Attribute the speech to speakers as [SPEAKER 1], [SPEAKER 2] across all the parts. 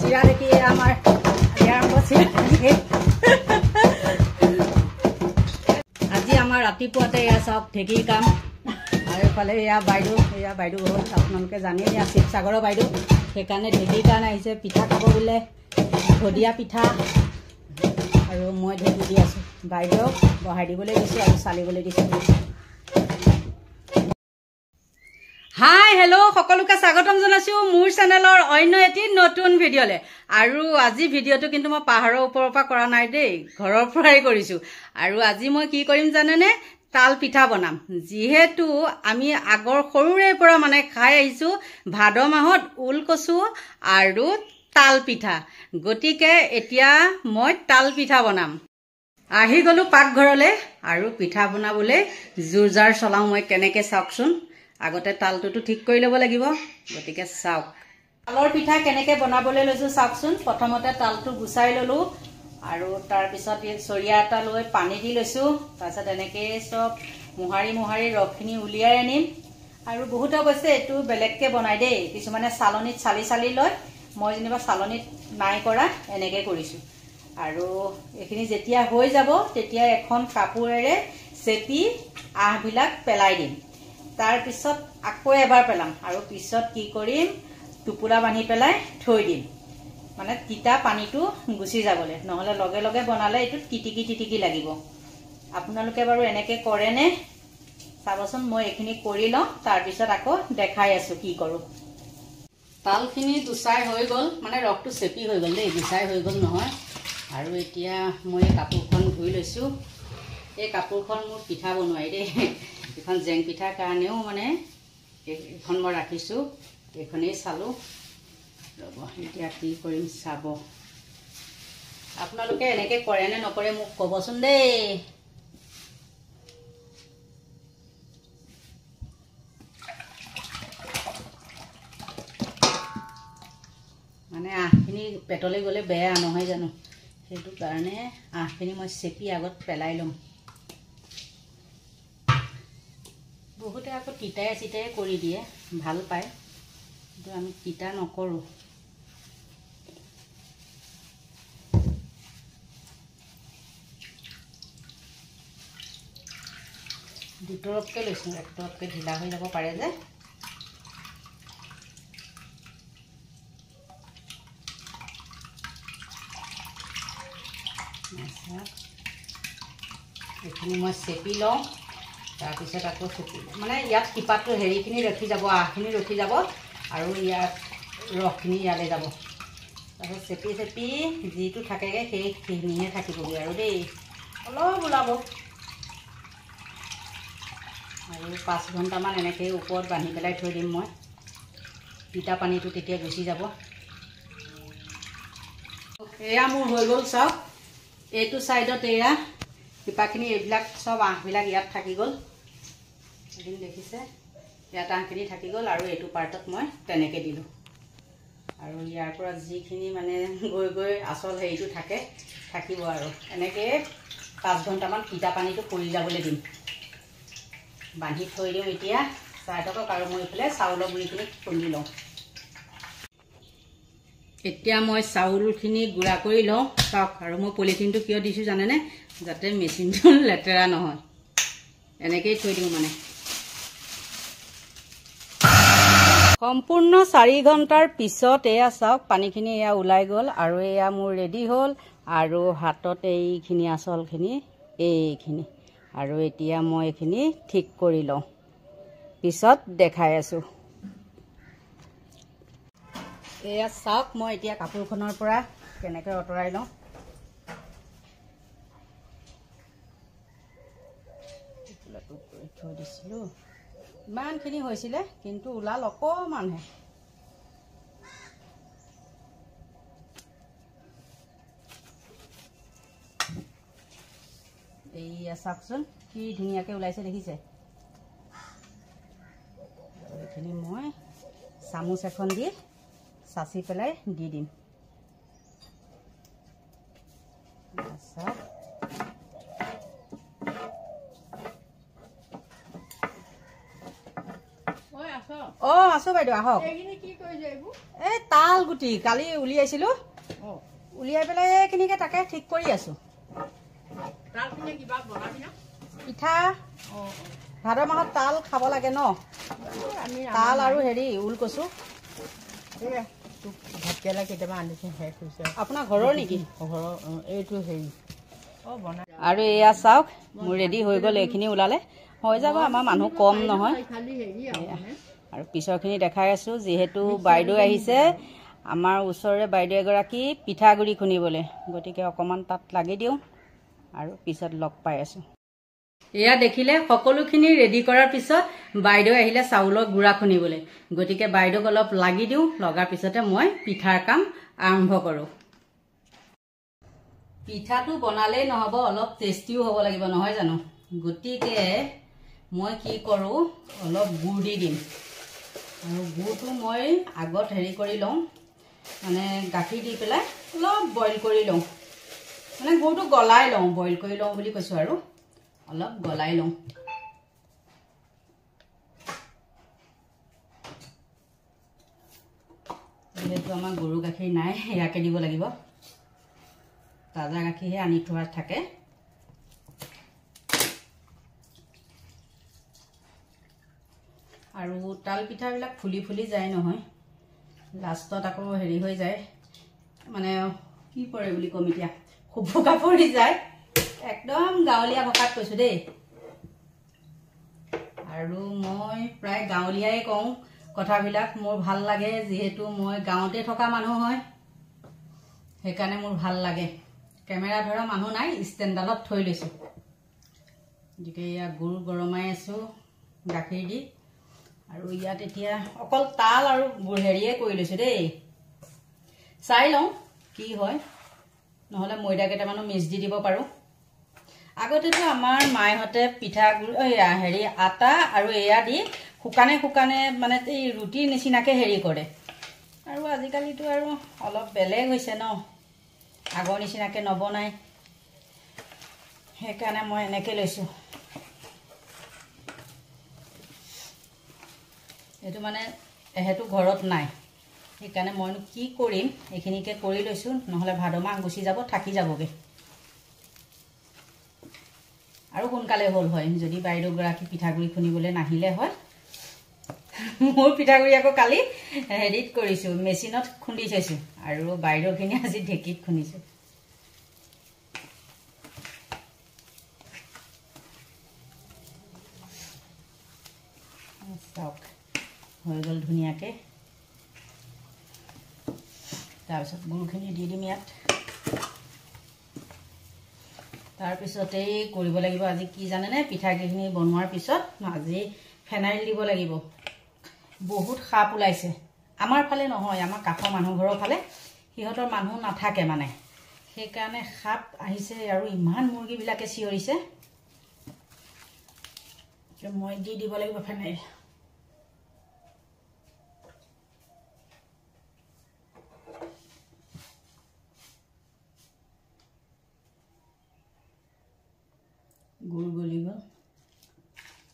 [SPEAKER 1] চিৰা দেখি আমাৰ আৰম্ভ চিৰা আজি আমাৰ ৰাতিপুৱাতে এয়া চাওক ঢেঁকীৰ কাম আৰু এইফালে এয়া বাইদেউ হ'ল আপোনালোকে জানেই এয়া শিৱসাগৰৰ বাইদেউ সেইকাৰণে ঢেঁকীৰ কাৰণে আহিছে পিঠা খাব বোলে ভদিয়া পিঠা আৰু মই ঢেঁকী দি আছোঁ বাইদেউক বহাই দিবলৈ দিছোঁ আৰু চালিবলৈ দিছোঁ হাই হেল্ল' সকলোকে স্বাগতম জনাইছোঁ মোৰ চেনেলৰ অন্য এটি নতুন ভিডিঅ'লৈ আৰু আজি ভিডিঅ'টো কিন্তু মই পাহাৰৰ ওপৰৰ পৰা কৰা নাই দেই ঘৰৰ পৰাই কৰিছোঁ আৰু আজি মই কি কৰিম জানেনে তাল পিঠা বনাম যিহেতু আমি আগৰ সৰুৰে পৰা মানে খাই আহিছোঁ ভাদ মাহত ওলকচু আৰু তাল পিঠা গতিকে এতিয়া মই তাল পিঠা বনাম আহি গ'লো পাকঘৰলৈ আৰু পিঠা বনাবলৈ জোৰ জাৰ চলাওঁ মই কেনেকৈ চাওকচোন আগতে তালটোতো ঠিক কৰি ল'ব লাগিব গতিকে চাওক তালৰ পিঠা কেনেকৈ বনাবলৈ লৈছোঁ চাওকচোন প্ৰথমতে তালটো গুচাই ল'লোঁ আৰু তাৰপিছত চৰিয়া এটা লৈ পানী দি লৈছোঁ তাৰপিছত এনেকৈ চব মোহাৰি ৰসখিনি উলিয়াই আনিম আৰু বহুতে অৱশ্যে এইটো বেলেগকৈ বনাই দেই কিছুমানে চালনীত চালি লয় মই যেনিবা চালনীত নাই কৰা এনেকৈ কৰিছোঁ আৰু এইখিনি যেতিয়া হৈ যাব তেতিয়া এখন কাপোৰেৰে চেপি আহবিলাক পেলাই দিম তাৰপিছত আকৌ এবাৰ পেলাম আৰু পিছত কি কৰিম টোপোলা বান্ধি পেলাই থৈ দিম মানে তিতা পানীটো গুচি যাবলৈ নহ'লে লগে লগে বনালে এইটো টিটিকি লাগিব আপোনালোকে বাৰু এনেকৈ কৰেনে চাবচোন মই এইখিনি কৰি লওঁ তাৰপিছত আকৌ দেখাই আছোঁ কি কৰোঁ তালখিনি গুচাই হৈ গ'ল মানে ৰসটো চেপি হৈ গ'ল দেই গুচাই হৈ গ'ল নহয় আৰু এতিয়া মই কাপোৰখন ধুই লৈছোঁ এই কাপোৰখন মোৰ পিঠা বনোৱাই দেই এখন জেং পিঠাৰ কাৰণেও মানে এইখন মই ৰাখিছোঁ এইখনেই চালোঁ ৰ'ব এতিয়া কি কৰিম চাব আপোনালোকে এনেকৈ কৰে নে নকৰে মোক ক'বচোন দেই মানে আহখিনি পেটলৈ গ'লে বেয়া নহয় জানো সেইটো কাৰণে আহখিনি মই চেপি আগত পেলাই ল'ম বহুতে আকৌ তিতাই চিতাই কৰি দিয়ে ভাল পায় কিন্তু আমি তিতা নকৰোঁ দুতৰপকৈ লৈছোঁ একতৰপকৈ ঢিলা হৈ যাব পাৰে যে এইখিনি মই চেপি লওঁ তাৰপিছত আকৌ চেপি মানে ইয়াত টিপাটো হেৰিখিনি ৰখি যাব আহখিনি ৰখি যাব আৰু ইয়াত ৰসখিনি ইয়ালৈ যাব তাৰপিছত চেপি যিটো থাকেগৈ সেইখিনিহে থাকিবগৈ আৰু দেই অলপ ওলাব আৰু 5 ঘণ্টামান এনেকৈ ওপৰত বান্ধি পেলাই থৈ দিম মই তিতা পানীটো তেতিয়া গুচি যাব এয়া মোৰ হৈ গ'ল চাওক এইটো ছাইডত এয়া টিপাখিনি এইবিলাক চব আহবিলাক ইয়াত থাকি গ'ল এদিন দেখিছে ইয়াত আহখিনি থাকি গ'ল আৰু এইটো পাৰ্টত মই তেনেকৈ দিলোঁ আৰু ইয়াৰ পৰা যিখিনি মানে গৈ আচল হেৰিটো থাকিব আৰু এনেকৈ 5 ঘণ্টামান তিতা পানীটো পৰি যাবলৈ দিম বান্ধি থৈ দিওঁ এতিয়া চাইডকক আৰু মই এইফালে চাউলৰ গুড়িখিনি খুন্দি লওঁ এতিয়া মই চাউলখিনি গুড়া কৰি লওঁ চাওক আৰু মই পলিথিনটো কিয় দিছোঁ জানেনে যাতে মেচিনটো লেতেৰা নহয় এনেকৈয়ে থৈ দিওঁ মানে সম্পূৰ্ণ 4 ঘণ্টাৰ পিছত এয়া চাওক পানীখিনি এয়া ওলাই গ'ল আৰু এয়া মোৰ ৰেডি হ'ল আৰু হাতত এইখিনি আচলখিনি এইখিনি আৰু এতিয়া মই এইখিনি ঠিক কৰি লওঁ পিছত দেখাই আছোঁ এয়া চাওক মই এতিয়া কাপোৰখনৰ পৰা কেনেকৈ আঁতৰাই লওঁ থৈ দিছিলোঁ ইমানখিনি হৈছিলে কিন্তু ওলাল অকণমানহে এইয়া চাওকচোন কি ধুনীয়াকৈ ওলাইছে দেখিছে এইখিনি মই চামুচ এখন দি চাচি পেলাই দি দিম আছো বাইদেউ আহক এই তাল গুটি কালি উলিয়াইছিলো উলিয়াই পেলাই এইখিনিকে তাকে ঠিক কৰি আছো পিঠা ভাদ মাহত তাল খাব লাগে ন তাল আৰু হেৰি উলকচু
[SPEAKER 2] ভাতকেৰেলা কেইটামান আনিছে শেষ হৈছে
[SPEAKER 1] আপোনাৰ ঘৰৰ নেকি
[SPEAKER 2] ঘৰৰ এইটো হেৰি
[SPEAKER 1] আৰু এয়া চাওক মোৰ ৰেডি হৈ গ'ল এইখিনি ওলালে হৈ যাব আমাৰ মানুহ কম নহয় আৰু পিছৰখিনি দেখাই আছো যিহেতু বাইদেউ আহিছে আমাৰ ওচৰৰে বাইদেউ এগৰাকী পিঠাগুৰি খুন্দিবলৈ গতিকে অকণমান তাত লাগি দিওঁ আৰু পিছত লগ পাই আছো এয়া দেখিলে সকলোখিনি ৰেডি কৰাৰ পিছত বাইদেউ আহিলে চাউলৰ গুড়া খুন্দিবলৈ গতিকে বাইদেউক অলপ লাগি দিওঁ লগাৰ পিছতে মই পিঠাৰ কাম আৰম্ভ কৰোঁ পিঠাটো বনালেই নহ'ব অলপ টেষ্টিও হ'ব লাগিব নহয় জানো গতিকে মই কি কৰোঁ অলপ গুড় দি দিম আৰু গুড়টো মই আগত হেৰি কৰি লওঁ মানে গাখীৰ দি পেলাই অলপ বইল কৰি লওঁ মানে গুড়টো গলাই লওঁ বইল কৰি লওঁ বুলি কৈছোঁ আৰু অলপ গলাই লওঁ যিহেতু আমাৰ গৰু গাখীৰ নাই ইয়াকে দিব লাগিব তাজা গাখীৰহে আনি থোৱা থাকে আৰু তাল পিঠাবিলাক ফুলি ফুলি যায় নহয় লাষ্টত আকৌ হেৰি হৈ যায় মানে কি পৰে বুলি ক'ম এতিয়া খুবুকা পৰি যায় একদম গাঁৱলীয়া ভাষাত কৈছোঁ দেই আৰু মই প্ৰায় গাঁৱলীয়াই কওঁ কথাবিলাক মোৰ ভাল লাগে যিহেতু মই গাঁৱতে থকা মানুহ হয় সেইকাৰণে মোৰ ভাল লাগে কেমেৰা ধৰা মানুহ নাই ষ্টেণ্ডডালত থৈ লৈছোঁ গতিকে এয়া গুড় গৰমাই আছোঁ গাখীৰ দি আৰু ইয়াত এতিয়া অকল তাল আৰু হেৰিয়ে কৰি লৈছোঁ দেই চাই লওঁ কি হয় নহ'লে ময়দা কেইটামানো মিক্স দি দিব পাৰোঁ আগতেতো আমাৰ মায়েহঁতে পিঠাগুড়ি হেৰি আটা আৰু এয়া দি শুকানে শুকানে মানে এই ৰুটিৰ নিচিনাকৈ হেৰি কৰে আৰু আজিকালিতো আৰু অলপ বেলেগ হৈছে ন আগৰ নিচিনাকৈ নবনাই সেইকাৰণে মই এনেকৈ লৈছোঁ এইটো মানে এহেঁতো ঘৰত নাই সেইকাৰণে মইনো কি কৰিম এইখিনিকে কৰি লৈছোঁ নহ'লে ভাদ মাহ গুচি যাব থাকি যাবগৈ আৰু সোনকালে হ'ল হয় যদি বাইদেউগৰাকী পিঠাগুড়ি খুন্দিবলৈ নাহিলে হয় মোৰ পিঠাগুড়ি আকৌ কালি হেৰিত কৰিছোঁ মেচিনত খুন্দি থৈছোঁ আৰু বাইদেউখিনি আজি ঢেঁকীত খুন্দিছোঁ চাওক হৈ গ'ল ধুনীয়াকৈ তাৰপিছত গুড়খিনি দি দিম ইয়াত তাৰপিছতেই কৰিব লাগিব আজি কি জানেনে পিঠাগুড়িখিনি বনোৱাৰ পিছত আজি ফেনাইল দিব লাগিব বহুত সাপ ওলাইছে আমাৰ ফালে নহয় আমাৰ কাষৰ মানুহ ঘৰৰ ফালে সিহঁতৰ মানুহ নাথাকে মানে সেইকাৰণে সাপ আহিছে আৰু ইমান মুৰ্গীবিলাকে চিঞৰিছে মই দি দিব লাগিব ফেনাইল গুড় গলি গ'ল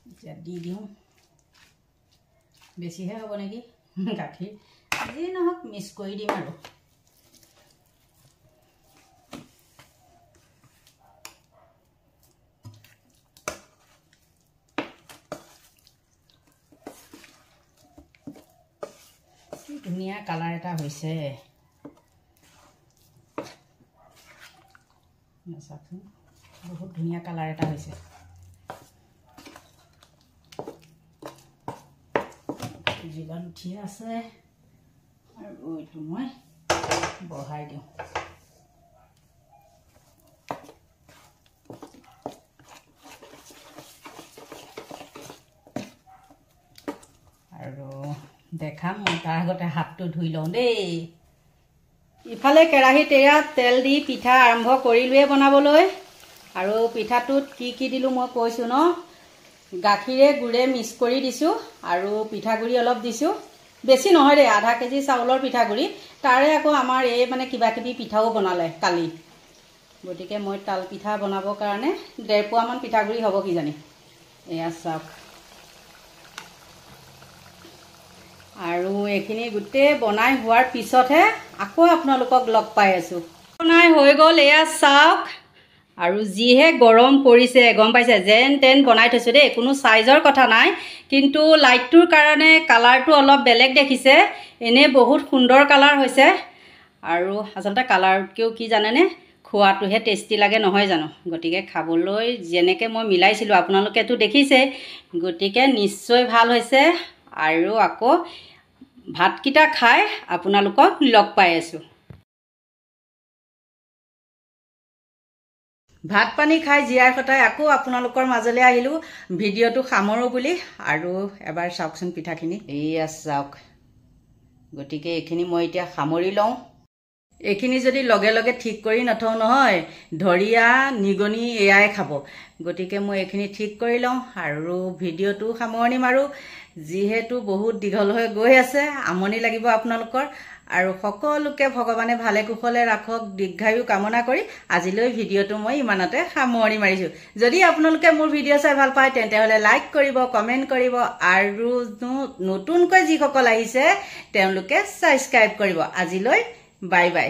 [SPEAKER 1] এতিয়া দি দিওঁ বেছিহে হ'ব নেকি গাখীৰ আজি নহওক মিক্স কৰি দিম আৰু কি ধুনীয়া কালাৰ এটা হৈছে চাওকচোন বহুত ধুনীয়া কালাৰ এটা হৈছে জিলাত উঠি আছে আৰু এইটো মই বঢ়াই দিওঁ আৰু দেখাম মই তাৰ আগতে হাতটো ধুই লওঁ দেই ইফালে কেৰাহীত এয়া তেল দি পিঠা আৰম্ভ কৰিলোৱে বনাবলৈ আৰু পিঠাটোত কি কি দিলোঁ মই কৈছোঁ ন গাখীৰে গুড়ে মিক্স কৰি দিছোঁ আৰু পিঠাগুড়ি অলপ দিছোঁ বেছি নহয় দেই আধা কেজি চাউলৰ পিঠাগুড়ি তাৰে আকৌ আমাৰ এই মানে কিবা কিবি পিঠাও বনালে কালি গতিকে মই তাল পিঠা বনাবৰ কাৰণে 1.5 পোৱামান পিঠাগুড়ি হ'ব কিজানি এয়া চাওক আৰু এইখিনি গোটেই বনাই হোৱাৰ পিছতহে আকৌ আপোনালোকক লগ পাই আছোঁ। বনাই হৈ গ'ল, এয়া চাওক। আৰু যিহে গৰম পৰিছে গম পাইছে, যেন তেন বনাই থৈছোঁ দেই, কোনো চাইজৰ কথা নাই, কিন্তু লাইটটোৰ কাৰণে কালাৰটো অলপ বেলেগ দেখিছে। এনেই বহুত সুন্দৰ কালাৰ হৈছে। আৰু আচলতে কালাৰতকৈও কি জানেনে, খোৱাটোহে টেষ্টি লাগে নহয় জানো। গতিকে খাবলৈ যেনেকৈ মই মিলাইছিলোঁ আপোনালোকেতো দেখিছে, গতিকে নিশ্চয় ভাল হৈছে। আৰু আকৌ ভাতকেইটা খাই আপোনালোকক লগ পাই আছোঁ। ভাত পানী খাই জীয়াই সতাই আকৌ আপোনালোকৰ মাজলৈ আহিলোঁ ভিডিঅ'টো সামৰোঁ বুলি। আৰু এবাৰ চাওকচোন পিঠাখিনি, এইয়া চাওক। গতিকে এইখিনি মই এতিয়া সামৰি লওঁ। এইখিনি যদি লগে লগে ঠিক কৰি নথওঁ নহয়, ধৰিয়া নিগনি এয়াই খাব। গতিকে মই এইখিনি ঠিক কৰি লওঁ আৰু ভিডিঅ'টো সামৰণি মাৰোঁ। যিহেতু বহুত দীঘল হৈ গৈ আছে, আমনি লাগিব আপোনালোকৰ। আৰু সকলোকে ভগৱানে ভালে কুশলে ৰাখক, দীৰ্ঘায়ু কামনা কৰি আজিলৈ ভিডিঅ'টো মই ইমানতে সামৰণি মাৰিছোঁ। যদি আপোনালোকে মোৰ ভিডিঅ' চাই ভাল পায় তেন্তে হ'লে লাইক কৰিব, কমেণ্ট কৰিব, আৰু নতুনকৈ যিসকল আহিছে তেওঁলোকে ছাবস্ক্ৰাইব কৰিব। আজিলৈ বাই বাই।